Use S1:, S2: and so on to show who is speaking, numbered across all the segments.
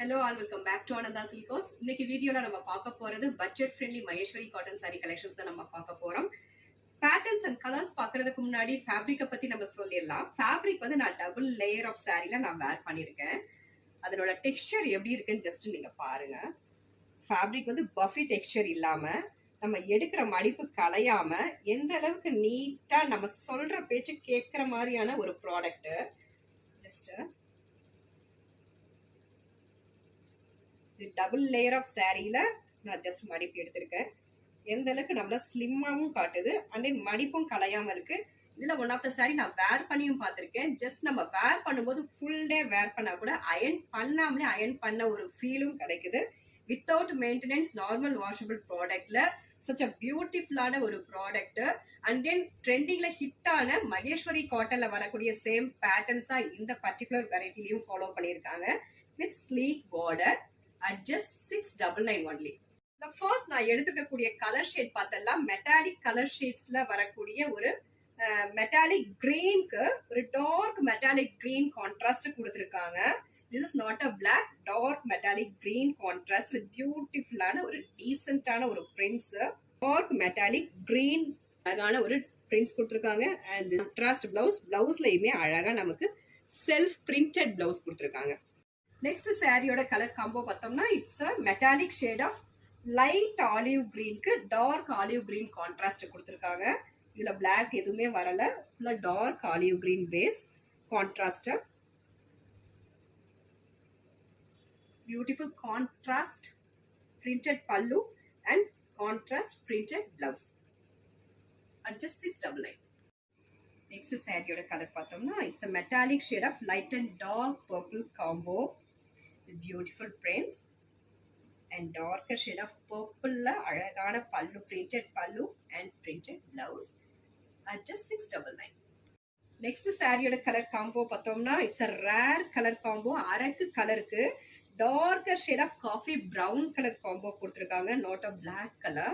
S1: Hello all, welcome back to Ananda Silkos. இன்னைக்கு வீடியோல நம்ம பார்க்க போறது budget friendly Maheswari cotton sorry collections தான் நம்ம பார்க்க போறோம். பேட்டர்ன்ஸ் அண்ட் கலர்ஸ் பார்க்கிறதுக்கு முன்னாடி ஃபேப்ரிக்கை பத்தி நம்ம சொல்லிடலாம். ஃபேப்ரிக் வந்து நான் டபுள் லேயர் ஆஃப் சாரில நான் வேர் பண்ணியிருக்கேன். அதனோட டெக்ஸ்சர் எப்படி இருக்குன்னு ஜஸ்ட் நீங்க பாருங்க. ஃபேப்ரிக் வந்து பஃபி டெக்ஸ்சர் இல்லாம நம்ம எடுக்கிற மடிப்பு கலையாம எந்த அளவுக்கு நீட்டா நம்ம சொல்ற பேச்சு கேட்கிற மாதிரியான ஒரு product. Just double layer of சாரியில நான் ஜஸ்ட் மடிப்பு எடுத்திருக்கேன். எந்த அளவுக்கு நம்மள ஸ்லிம்மாவும் காட்டுது அண்ட் தென் மடிப்பும் கலையாம இருக்கு. இதுல ஒன் ஆஃப் த சாரி நான் வேர் பண்ணியும் பார்த்திருக்கேன். ஜஸ்ட் நம்ம வேர் பண்ணும்போது ஃபுல் டே வேர் பண்ணா கூட அயன் பண்ணாமலே அயன் பண்ண ஒரு ஃபீலும் கிடைக்குது. வித்தவுட் மெயின்டெனன்ஸ் நார்மல் வாஷபிள் ப்ராடக்ட்ல such a பியூட்டிஃபுல்லான ஒரு ப்ராடக்ட் அண்ட் தென் ட்ரெண்டிங்ல ஹிட்டான மகேஸ்வரி காட்டன்ல வரக்கூடிய சேம் பேட்டர்ன்ஸ் தான் இந்த பர்டிகுலர் வெரைட்டிலையும் ஃபாலோ பண்ணியிருக்காங்க with sleek border at just 699 only. The first நான் எடுத்துக்கக்கூடிய கலர் ஷேட் பார்த்தெல்லாம் மெட்டாலிக் கலர் ஷேட்ஸ்ல வரக்கூடிய ஒரு மெட்டாலிக் கிரீனுக்கு ஒரு டார்க் மெட்டாலிக் கிரீன் கான்ட்ராஸ்ட் கொடுத்துருக்காங்க. This is not a black, dark metallic green contrast with பியூட்டிஃபுல்லான ஒரு டீசென்டான ஒரு பிரிண்ட்ஸ். டார்க் மெட்டாலிக் கிரீன் அழகான ஒரு பிரிண்ட்ஸ் கொடுத்துருக்காங்க. அண்ட் கான்ட்ராஸ்ட் பிளவுஸ்லயுமே அழகா நமக்கு செல்ஃப் பிரிண்டட் பிளவுஸ் கொடுத்துருக்காங்க. நெக்ஸ்ட் சாரியோட கலர் காம்போ பார்த்தோம்னா it's a metallic shade of light olive கிரீனுக்கு டார்க் ஆலிவ் கிரீன் கான்ட்ராஸ்ட் கொடுத்துருக்காங்க. இதுல பிளாக் எதுவுமே வரல, ஃபுல்லா dark olive green base contrast. Beautiful contrast printed pallu and contrast printed blouse at just 699. Next சாரியோட கலர் பார்த்தோம்னா it's a metallic shade of light and dark purple combo with beautiful prints and darker shade of purple la அழகான பல்லு, printed pallu and printed blouse at just 699. next சாரியோட colour combo பார்த்தோம்னா it's a rare colour combo. அரக்கு கலருக்கு darker shade of coffee brown colour combo கொடுத்திருக்காங்க, not a black color.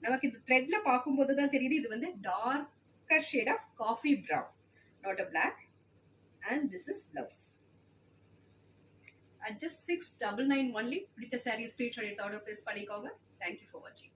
S1: நமக்கு இந்த த்ரெட்ல பாக்கும்போது தான் தெரியுது இது வந்து darker shade of coffee brown, not a black. and this is blouse at just 699 only. பிடிச்ச சாரி ஸ்கிரீன்ஷாட் எடுத்து ஆர்டர் பிளேஸ் பண்ணிக்கோங்க. Thank you for watching.